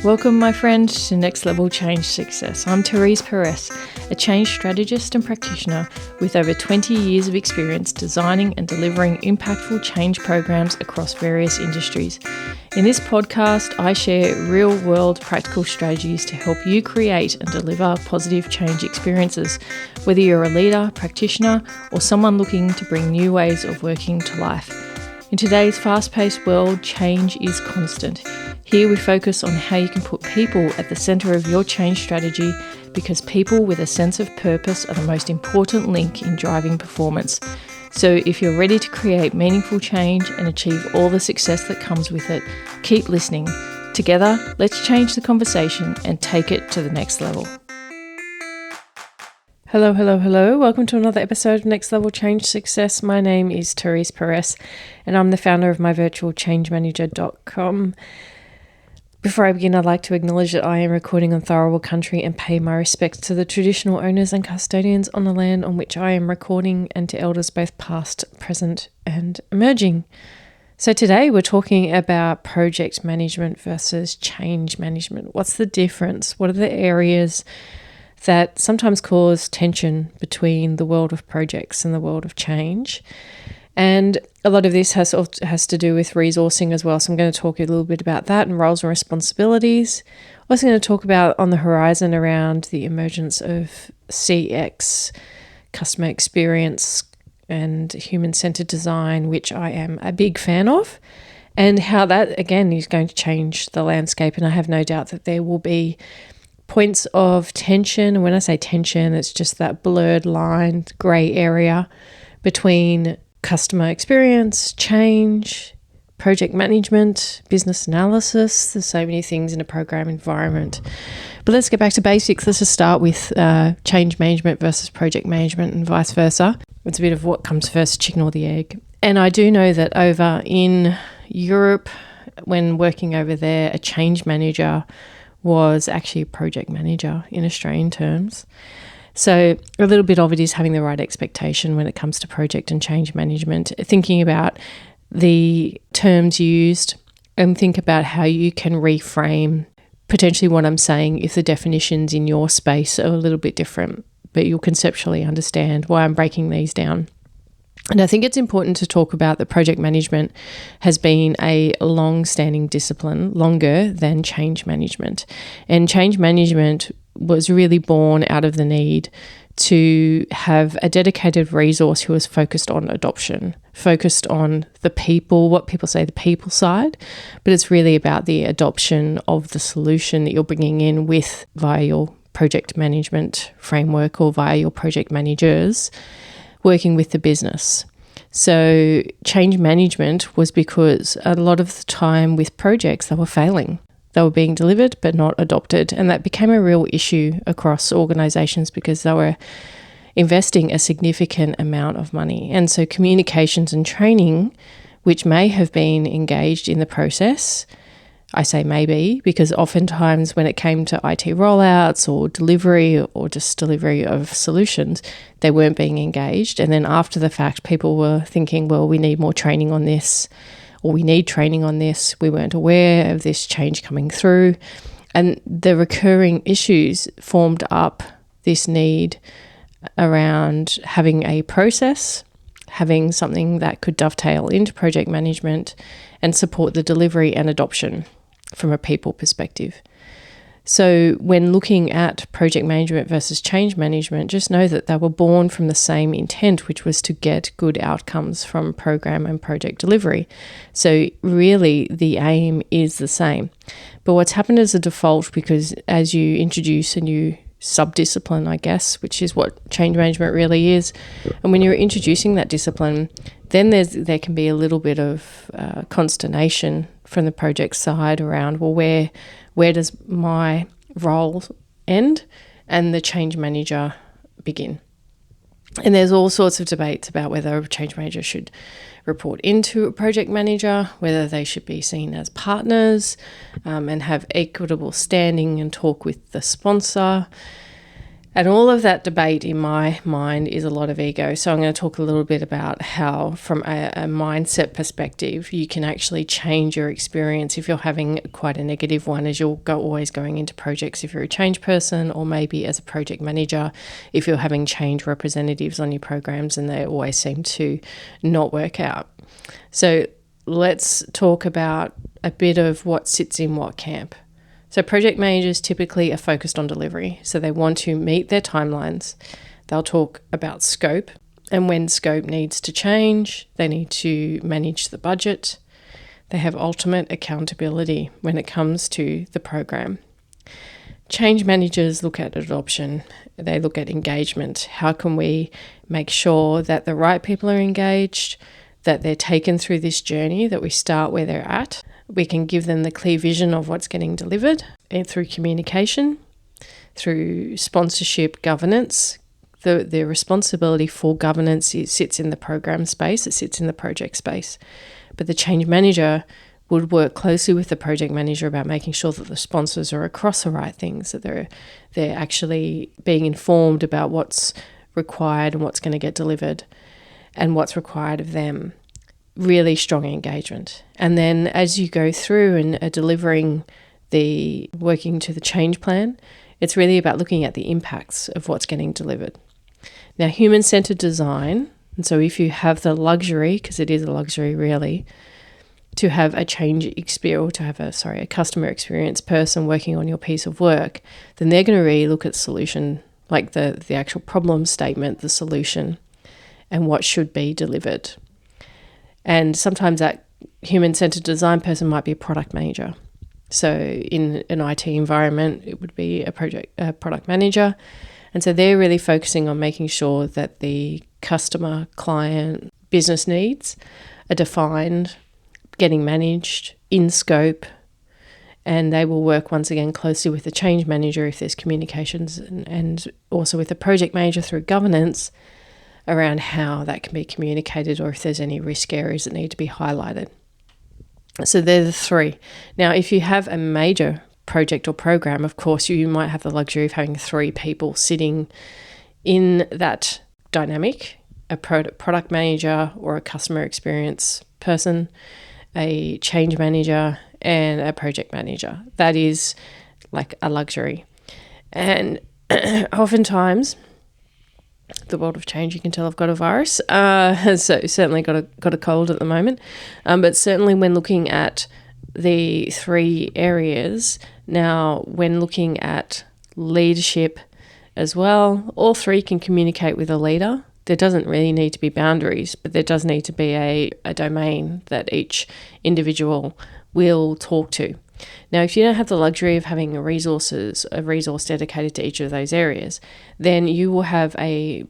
Welcome, my friend, to Next Level Change Success. I'm Therese Perez, a change strategist and practitioner with over 20 years of experience designing and delivering impactful change programs across various industries. In this podcast, I share real-world practical strategies to help you create and deliver positive change experiences, whether you're a leader, practitioner, or someone looking to bring new ways of working to life. In today's fast-paced world, change is constant. Here we focus on how you can put people at the centre of your change strategy, because people with a sense of purpose are the most important link in driving performance. So if you're ready to create meaningful change and achieve all the success that comes with it, keep listening. Together, let's change the conversation and take it to the next level. Hello. Welcome to another episode of Next Level Change Success. My name is Therese Perez and I'm the founder of myvirtualchangemanager.com. Before I begin, I'd like to acknowledge that I am recording on Tharawal country and pay my respects to the traditional owners and custodians on the land on which I am recording, and to elders both past, present and emerging. So today we're talking about project management versus change management. What's the difference? What are the areas that sometimes cause tension between the world of projects and the world of change? And a lot of this has to do with resourcing as well. So I'm going to talk a little bit about that and roles and responsibilities. I'm also going to talk about on the horizon around the emergence of CX, customer experience and human-centered design, which I am a big fan of, and how that, again, is going to change the landscape. And I have no doubt that there will be points of tension. And when I say tension, it's just that blurred line, grey area between customer experience, change, project management, business analysis. There's so many things in a program environment. But let's get back to basics. Let's just start with change management versus project management and vice versa. It's a bit of what comes first, chicken or the egg. And I do know that over in Europe, when working over there, a change manager was actually a project manager in Australian terms. So a little bit of it is having the right expectation when it comes to project and change management, thinking about the terms used and think about how you can reframe potentially what I'm saying if the definitions in your space are a little bit different, but you'll conceptually understand why I'm breaking these down. And I think it's important to talk about that project management has been a long-standing discipline, longer than change management. And change management was really born out of the need to have a dedicated resource who was focused on adoption, focused on the people, what people say the people side, but it's really about the adoption of the solution that you're bringing in via your project management framework or via your project managers working with the business. So change management was because a lot of the time with projects, they were failing. They were being delivered but not adopted. And that became a real issue across organizations because they were investing a significant amount of money. And so communications and training, which may have been engaged in the process, I say maybe, because oftentimes when it came to IT rollouts or delivery or just delivery of solutions, they weren't being engaged. And then after the fact, people were thinking, well, we need more training on this, or we need training on this. We weren't aware of this change coming through. And the recurring issues formed up this need around having a process, having something that could dovetail into project management and support the delivery and adoption from a people perspective. So when looking at project management versus change management, just know that they were born from the same intent, which was to get good outcomes from program and project delivery. So really the aim is the same. But what's happened as a default, because as you introduce a new sub-discipline, I guess, which is what change management really is, and when you're introducing that discipline, then there can be a little bit of consternation from the project side around, well, where does my role end and the change manager begin? And there's all sorts of debates about whether a change manager should report into a project manager, whether they should be seen as partners and have equitable standing and talk with the sponsor. And all of that debate in my mind is a lot of ego. So I'm going to talk a little bit about how, from a mindset perspective, you can actually change your experience if you're having quite a negative one, as you're always going into projects if you're a change person, or maybe as a project manager if you're having change representatives on your programs and they always seem to not work out. So let's talk about a bit of what sits in what camp. So project managers typically are focused on delivery. So they want to meet their timelines. They'll talk about scope, and when scope needs to change, they need to manage the budget. They have ultimate accountability when it comes to the program. Change managers look at adoption. They look at engagement. How can we make sure that the right people are engaged, that they're taken through this journey, that we start where they're at? We can give them the clear vision of what's getting delivered, and through communication, through sponsorship, governance. The responsibility for governance sits in the program space, it sits in the project space. But the change manager would work closely with the project manager about making sure that the sponsors are across the right things, that they're actually being informed about what's required and what's going to get delivered and what's required of them. Really strong engagement. And then as you go through and are delivering working to the change plan, it's really about looking at the impacts of what's getting delivered. Now, human-centered design, and so if you have the luxury, because it is a luxury really, to have a a customer experience person working on your piece of work, then they're going to really look at solution, like the actual problem statement, the solution, and what should be delivered. And sometimes that human-centered design person might be a product manager. So in an IT environment, it would be a product manager. And so they're really focusing on making sure that the customer, client, business needs are defined, getting managed, in scope, and they will work once again closely with the change manager if there's communications, and also with the project manager through governance around how that can be communicated, or if there's any risk areas that need to be highlighted. So they're the three. Now, if you have a major project or program, of course, you might have the luxury of having 3 people sitting in that dynamic, a product manager or a customer experience person, a change manager, and a project manager. That is like a luxury. And oftentimes, the world of change, you can tell I've got a virus. So certainly got a cold at the moment. But certainly when looking at the 3 areas, now when looking at leadership as well, all 3 can communicate with a leader. There doesn't really need to be boundaries, but there does need to be a domain that each individual will talk to. Now, if you don't have the luxury of having a resource dedicated to each of those areas, then you will have could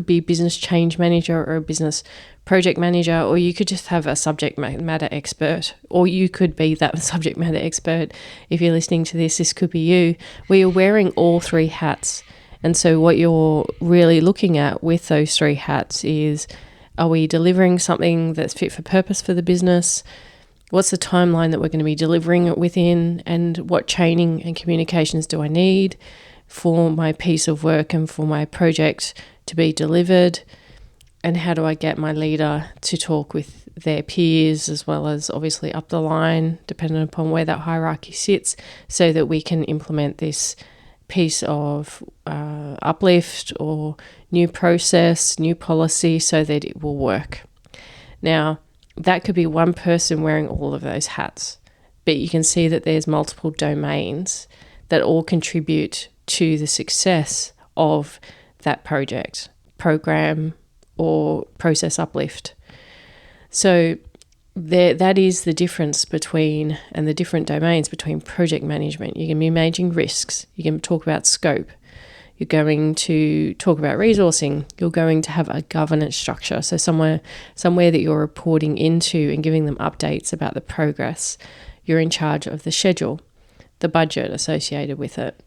be business change manager or a business project manager, or you could just have a subject matter expert, or you could be that subject matter expert. If you're listening to this could be you, where you're wearing all 3 hats. And so what you're really looking at with those 3 hats is, are we delivering something that's fit for purpose for the business? What's the timeline that we're going to be delivering it within, and what training and communications do I need for my piece of work and for my project to be delivered? And how do I get my leader to talk with their peers, as well as obviously up the line, depending upon where that hierarchy sits, so that we can implement this piece of uplift or new process, new policy, so that it will work. Now, that could be one person wearing all of those hats, but you can see that there's multiple domains that all contribute to the success of that project, program, or process uplift. So that is the difference between, and the different domains between project management. You can be managing risks, you can talk about scope, you're going to talk about resourcing, you're going to have a governance structure, so somewhere that you're reporting into and giving them updates about the progress. You're in charge of the schedule, the budget associated with it.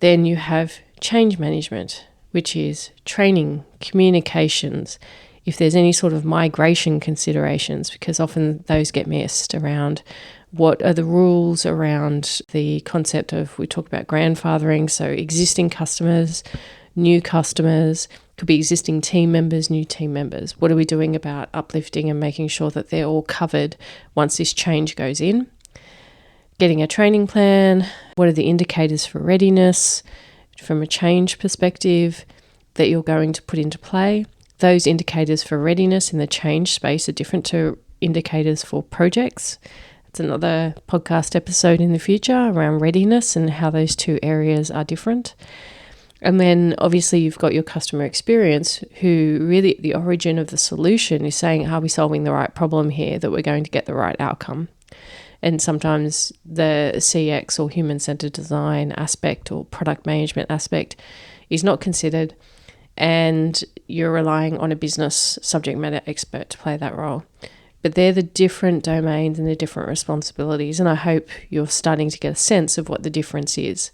Then you have change management, which is training, communications. if there's any sort of migration considerations, because often those get missed around what are the rules around the concept of, we talk about grandfathering, so existing customers, new customers, could be existing team members, new team members. What are we doing about uplifting and making sure that they're all covered once this change goes in? Getting a training plan, what are the indicators for readiness from a change perspective that you're going to put into play? Those indicators for readiness in the change space are different to indicators for projects. It's another podcast episode in the future around readiness and how those two areas are different. And then obviously you've got your customer experience, who really at the origin of the solution is saying, are we solving the right problem here, that we're going to get the right outcome? And sometimes the CX or human-centered design aspect or product management aspect is not considered, and you're relying on a business subject matter expert to play that role. But they're the different domains and the different responsibilities, and I hope you're starting to get a sense of what the difference is.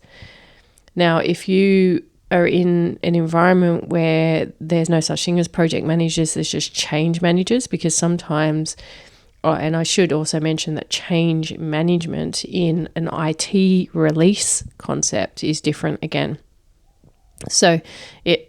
Now, if you are in an environment where there's no such thing as project managers, there's just change managers, because sometimes, and I should also mention that change management in an IT release concept is different again. So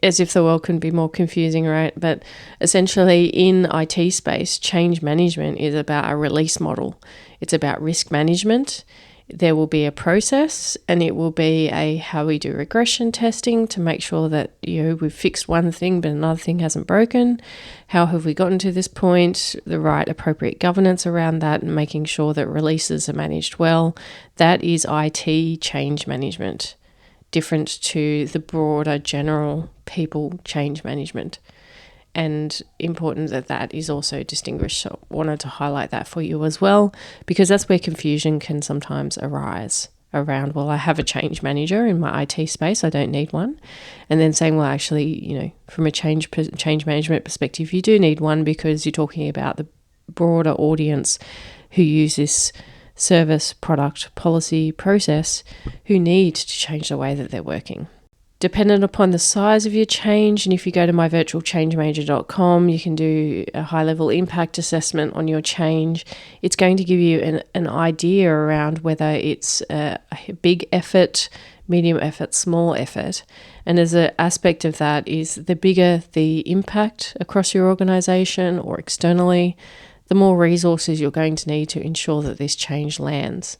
as if the world couldn't be more confusing, right? But essentially in IT space, change management is about a release model. It's about risk management. There will be a process, and it will be a how we do regression testing to make sure that, we've fixed one thing but another thing hasn't broken. How have we gotten to this point? The right appropriate governance around that, and making sure that releases are managed well. That is IT change management, different to the broader general people change management. And important that is also distinguished. So I wanted to highlight that for you as well, because that's where confusion can sometimes arise around, well, I have a change manager in my IT space, I don't need one. And then saying, well, actually, from a change management perspective, you do need one, because you're talking about the broader audience who use this service, product, policy, process, who need to change the way that they're working. Dependent upon the size of your change, and if you go to myvirtualchangemanager.com, you can do a high-level impact assessment on your change. It's going to give you an idea around whether it's a big effort, medium effort, small effort. And as an aspect of that is, the bigger the impact across your organisation or externally, the more resources you're going to need to ensure that this change lands.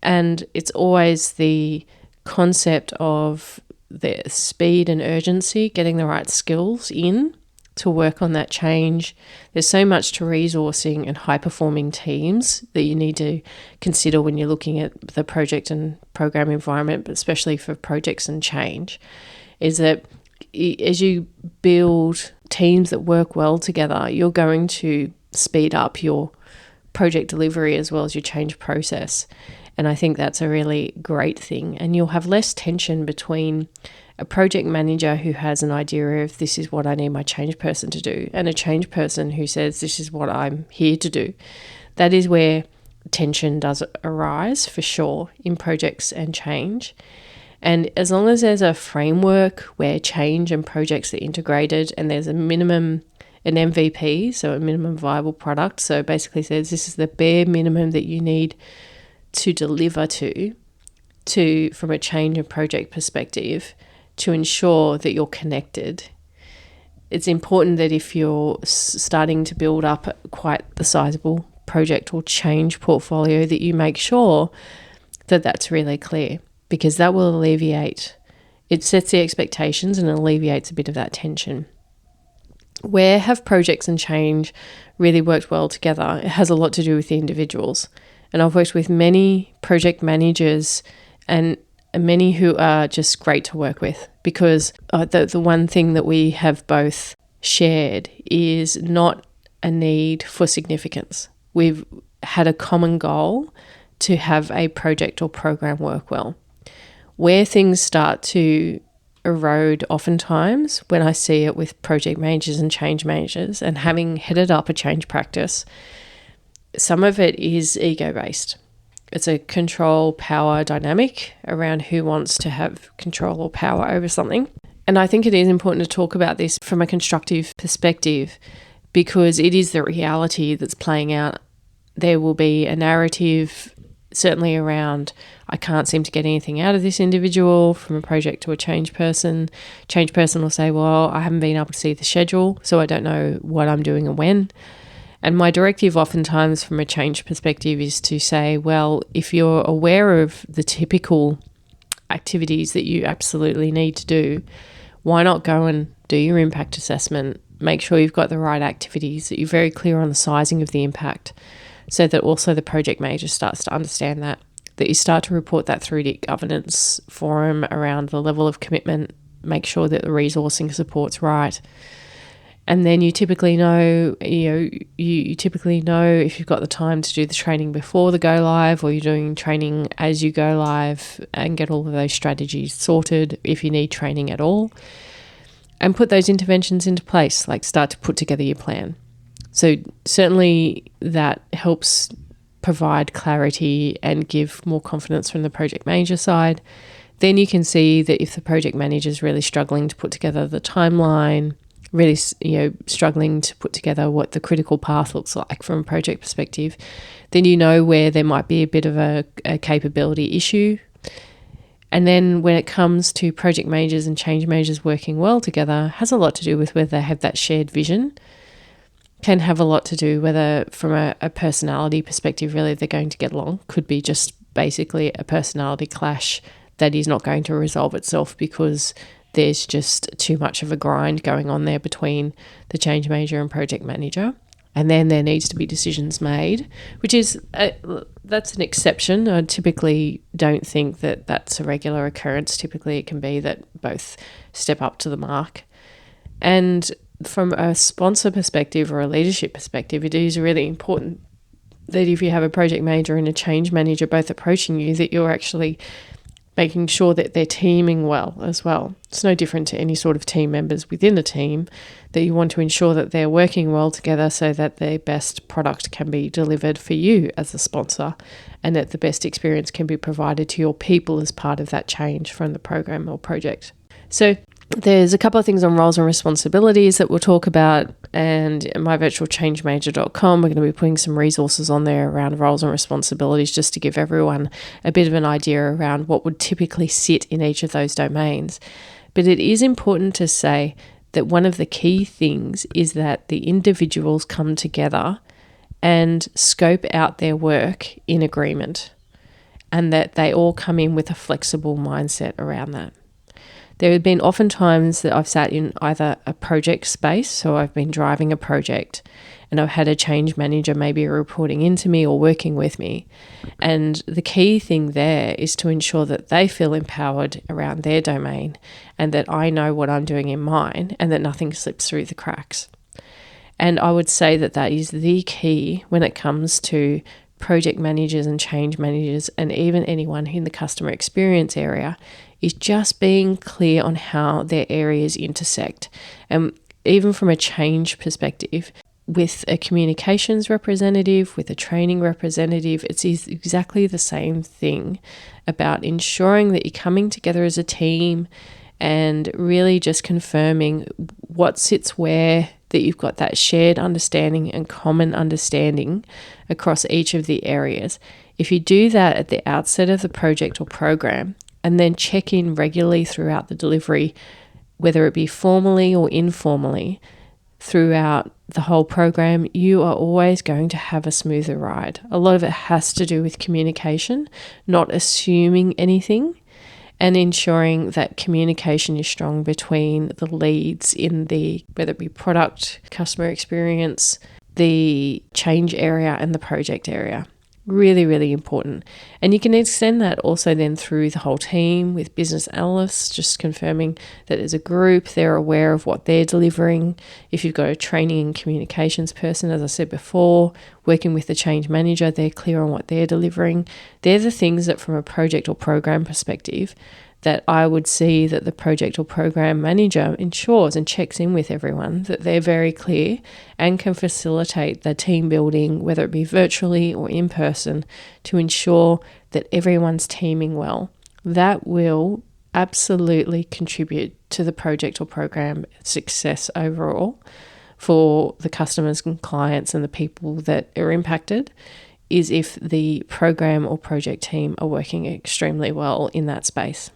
And it's always the concept of the speed and urgency, getting the right skills in to work on that change. There's so much to resourcing and high-performing teams that you need to consider when you're looking at the project and program environment, but especially for projects and change, is that as you build teams that work well together, you're going to speed up your project delivery as well as your change process. And I think that's a really great thing. And you'll have less tension between a project manager who has an idea of, this is what I need my change person to do, and a change person who says, this is what I'm here to do. That is where tension does arise for sure in projects and change. And as long as there's a framework where change and projects are integrated, and there's a minimum, an MVP, so a minimum viable product, so basically says this is the bare minimum that you need to deliver to from a change and project perspective, to ensure that you're connected. It's important that if you're starting to build up quite the sizable project or change portfolio, that you make sure that that's really clear, because that will alleviate, it sets the expectations and alleviates a bit of that tension. Where have projects and change really worked well together? It has a lot to do with the individuals. And I've worked with many project managers and many who are just great to work with, because the one thing that we have both shared is not a need for significance. We've had a common goal to have a project or program work well. Where things start to erode oftentimes, when I see it with project managers and change managers, and having headed up a change practice, some of it is ego-based. It's a control power dynamic around who wants to have control or power over something. And I think it is important to talk about this from a constructive perspective, because it is the reality that's playing out. There will be a narrative certainly around, I can't seem to get anything out of this individual, from a project to a change person. Change person will say, well, I haven't been able to see the schedule, so I don't know what I'm doing and when. And my directive oftentimes from a change perspective is to say, well, if you're aware of the typical activities that you absolutely need to do, why not go and do your impact assessment? Make sure you've got the right activities, that you're very clear on the sizing of the impact, so that also the project manager starts to understand that you start to report that through to governance forum around the level of commitment, make sure that the resourcing support's right. And then you typically know, you typically know if you've got the time to do the training before the go live, or you're doing training as you go live, and get all of those strategies sorted if you need training at all. And put those interventions into place, like start to put together your plan. So certainly that helps provide clarity and give more confidence from the project manager side. Then you can see that if the project manager is really struggling to put together the timeline, really, struggling to put together what the critical path looks like from a project perspective, then you know where there might be a bit of a capability issue. And then when it comes to project managers and change managers working well together, has a lot to do with whether they have that shared vision. Can have a lot to do whether from a personality perspective, really, they're going to get along. Could be just basically a personality clash that is not going to resolve itself because there's just too much of a grind going on there between the change manager and project manager. And then there needs to be decisions made, which is, that's an exception. I typically don't think that that's a regular occurrence. Typically it can be that both step up to the mark. And from a sponsor perspective or a leadership perspective, it is really important that if you have a project manager and a change manager both approaching you, that you're actually making sure that they're teaming well as well. It's no different to any sort of team members within a team, that you want to ensure that they're working well together so that their best product can be delivered for you as a sponsor, and that the best experience can be provided to your people as part of that change from the program or project. So there's a couple of things on roles and responsibilities that we'll talk about, and at myvirtualchangemanager.com we're going to be putting some resources on there around roles and responsibilities, just to give everyone a bit of an idea around what would typically sit in each of those domains. But it is important to say that one of the key things is that the individuals come together and scope out their work in agreement, and that they all come in with a flexible mindset around that. There have been often times that I've sat in either a project space, so I've been driving a project and I've had a change manager maybe reporting into me or working with me. And the key thing there is to ensure that they feel empowered around their domain, and that I know what I'm doing in mine, and that nothing slips through the cracks. And I would say that that is the key when it comes to project managers and change managers, and even anyone in the customer experience area, is just being clear on how their areas intersect. And even from a change perspective, with a communications representative, with a training representative, it's exactly the same thing about ensuring that you're coming together as a team and really just confirming what sits where, that you've got that shared understanding and common understanding across each of the areas. If you do that at the outset of the project or program, and then check in regularly throughout the delivery, whether it be formally or informally, throughout the whole program, you are always going to have a smoother ride. A lot of it has to do with communication, not assuming anything, and ensuring that communication is strong between the leads in the, whether it be product, customer experience, the change area and the project area. Really, really important. And you can extend that also then through the whole team with business analysts, just confirming that as a group they're aware of what they're delivering. If you've got a training and communications person, as I said before, working with the change manager, they're clear on what they're delivering. They're the things that from a project or program perspective that I would see that the project or program manager ensures and checks in with everyone, that they're very clear and can facilitate the team building, whether it be virtually or in person, to ensure that everyone's teaming well. That will absolutely contribute to the project or program success overall for the customers and clients and the people that are impacted is if the program or project team are working extremely well in that space.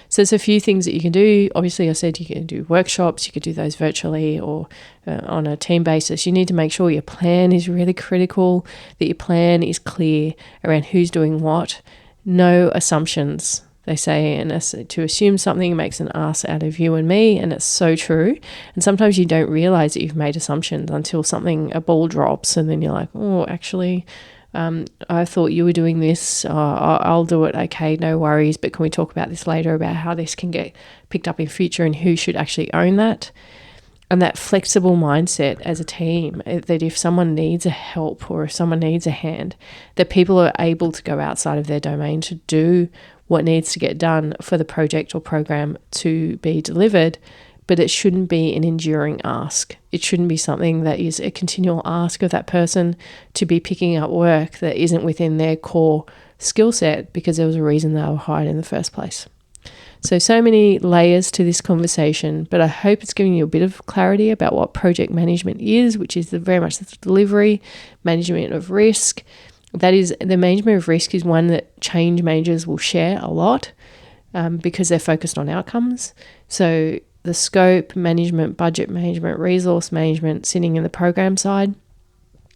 So there's a few things that you can do. Obviously, I said you can do workshops, you could do those virtually or on a team basis. You need to make sure your plan is really critical, that your plan is clear around who's doing what. No assumptions. They say to assume something makes an ass out of you and me, and it's so true. And sometimes you don't realize that you've made assumptions until a ball drops, and then you're like, oh, actually, I thought you were doing this. I'll do it. Okay, no worries. But can we talk about this later, about how this can get picked up in future and who should actually own that? And that flexible mindset as a team, that if someone needs a help or if someone needs a hand, that people are able to go outside of their domain to do what needs to get done for the project or program to be delivered. But it shouldn't be an enduring ask. It shouldn't be something that is a continual ask of that person to be picking up work that isn't within their core skill set because there was a reason they were hired in the first place. So many layers to this conversation, but I hope it's giving you a bit of clarity about what project management is, which is very much the delivery, management of risk. That is, the management of risk is one that change managers will share a lot because they're focused on outcomes. So the scope management, budget management, resource management sitting in the program side.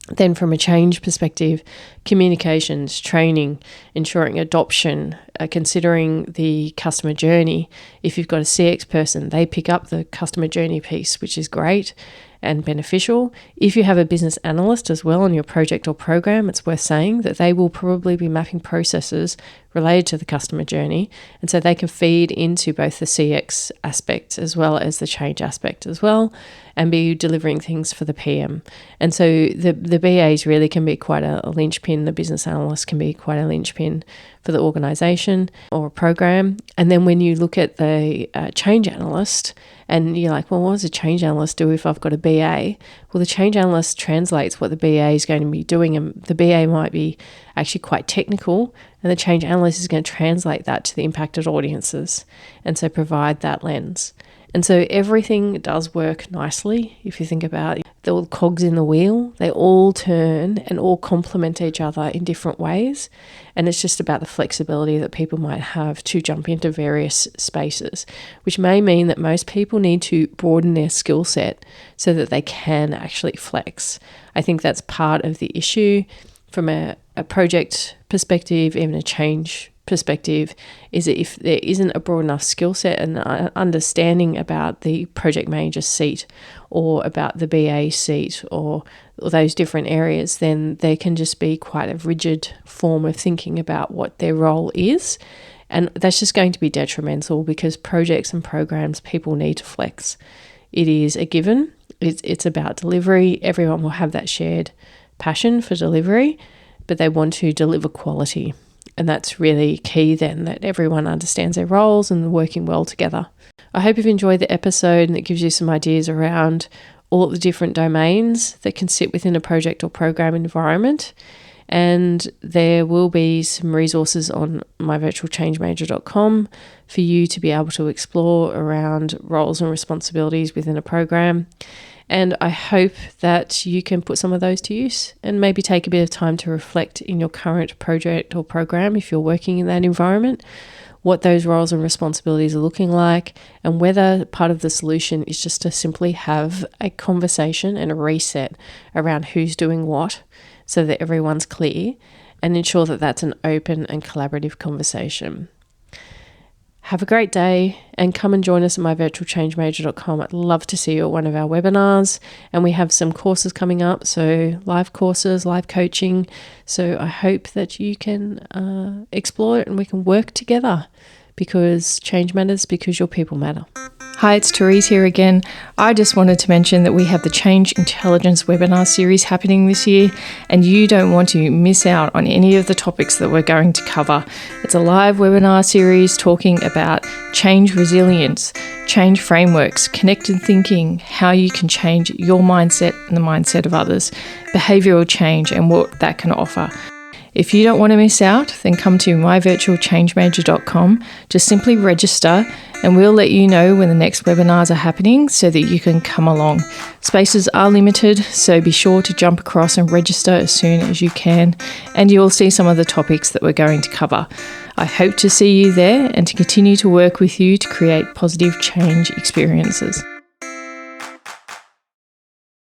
Then from a change perspective, communications, training, ensuring adoption, considering the customer journey. If you've got a CX person, they pick up the customer journey piece, which is great and beneficial. If you have a business analyst as well on your project or program, it's worth saying that they will probably be mapping processes related to the customer journey. And so they can feed into both the CX aspect as well as the change aspect as well, and be delivering things for the PM. And so the BAs really can be quite a linchpin. The business analyst can be quite a linchpin for the organisation or a program. And then when you look at the change analyst, and you're like, well, what does a change analyst do if I've got a BA? Well, the change analyst translates what the BA is going to be doing, and the BA might be actually quite technical, and the change analyst is going to translate that to the impacted audiences, and so provide that lens. And so everything does work nicely. If you think about the cogs in the wheel, they all turn and all complement each other in different ways. And it's just about the flexibility that people might have to jump into various spaces, which may mean that most people need to broaden their skill set so that they can actually flex. I think that's part of the issue from a project perspective, even a change perspective, is that if there isn't a broad enough skill set and understanding about the project manager seat or about the BA seat or those different areas, then there can just be quite a rigid form of thinking about what their role is. And that's just going to be detrimental because projects and programs, people need to flex. It is a given. It's about delivery. Everyone will have that shared passion for delivery, but they want to deliver quality. And that's really key then, that everyone understands their roles and working well together. I hope you've enjoyed the episode and it gives you some ideas around all the different domains that can sit within a project or program environment. And there will be some resources on myvirtualchangemanager.com for you to be able to explore around roles and responsibilities within a program. And I hope that you can put some of those to use and maybe take a bit of time to reflect in your current project or program, if you're working in that environment, what those roles and responsibilities are looking like, and whether part of the solution is just to simply have a conversation and a reset around who's doing what so that everyone's clear, and ensure that that's an open and collaborative conversation. Have a great day and come and join us at myvirtualchangemanager.com. I'd love to see you at one of our webinars, and we have some courses coming up, so live courses, live coaching. So I hope that you can explore it and we can work together, because change matters, because your people matter. Hi, it's Therese here again. I just wanted to mention that we have the Change Intelligence webinar series happening this year, and you don't want to miss out on any of the topics that we're going to cover. It's a live webinar series talking about change resilience, change frameworks, connected thinking, how you can change your mindset and the mindset of others, behavioural change and what that can offer. If you don't want to miss out, then come to myvirtualchangemanager.com. Just simply register and we'll let you know when the next webinars are happening so that you can come along. Spaces are limited, so be sure to jump across and register as soon as you can, and you'll see some of the topics that we're going to cover. I hope to see you there and to continue to work with you to create positive change experiences.